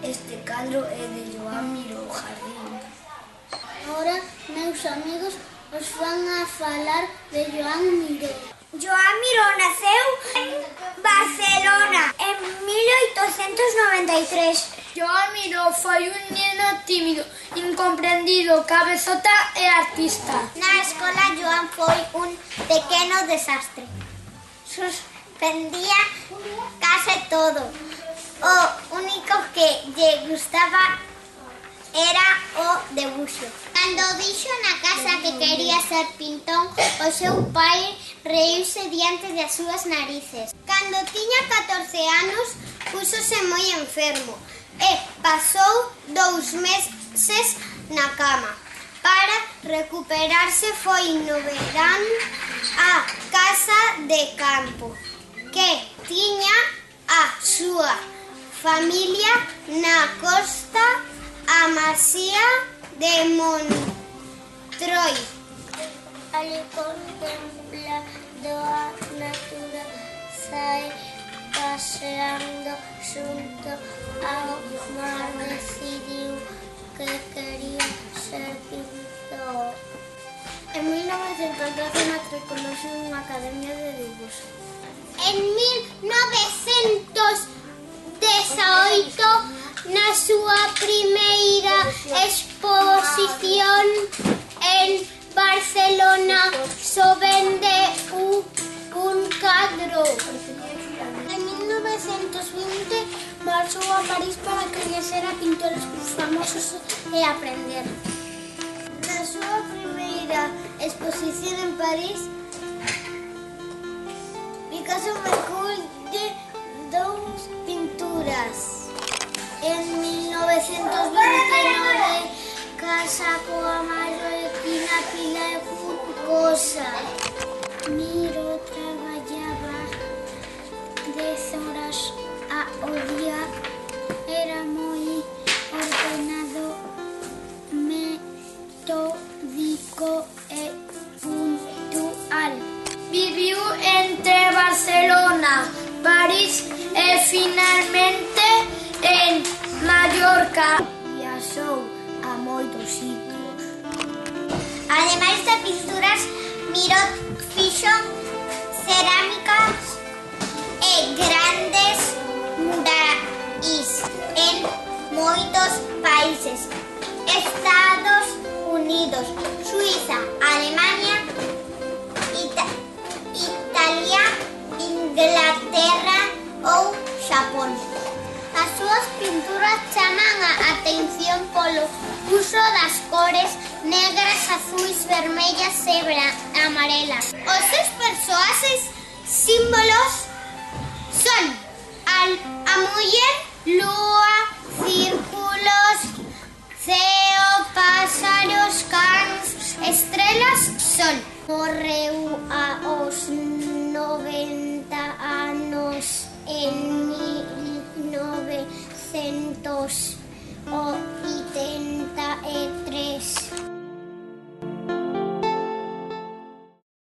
Este cadro é de Joan Miró Jardín. Agora, meus amigos, os van a falar de Joan Miró. Joan Miró naceu en Barcelona en 1893. Joan Miró foi un neno tímido, incomprendido, cabezota e artista. Na escola Joan foi un pequeno desastre. Suspendía case todo. O único que lle gustaba era o debuxo. Cando dixo na casa que quería ser pintón, o seu pai reiuse diante das súas narices. Cando tiña 14 anos, púxose moi enfermo e pasou 2 meses na cama. Para recuperarse foi no verán á casa de campo que tiña a súa familia na costa a Masía de Montroi. Ali contemplando a natura, sai paseando xunto ao mar, decidiu que quería ser pintor. En 1912 matriculouse nunha academia de dibuixo. En 1918, na súa primeira exposición en Barcelona, só vende un cadro. En 1920 marchou a París para coñecer a pintores famosos e aprender. Na súa primeira exposición en París, Picasso reculle 2 pinturas. En 1929 casa coa mallorquina Pilar Funcosa. Miró traballaba 10 horas ao día, era moi ordenado, metódico e puntual. Viviu entre Barcelona, París e finalmente en Mallorca. Viaxou a moitos sitios. Ademais de pinturas, Miró fixo cerámicas e grandes murais en moitos países: Estados Unidos, Suiza, Alemania, Italia, Inglaterra ou Xapón. As súas pinturas chaman a atención polo uso das cores negras, azuis, vermellas e amarelas. Os seus persoaxes símbolos son a muller, lúa, círculos, ceo, páxaros, cans, estrelas, sol. Morreu aos 90 anos en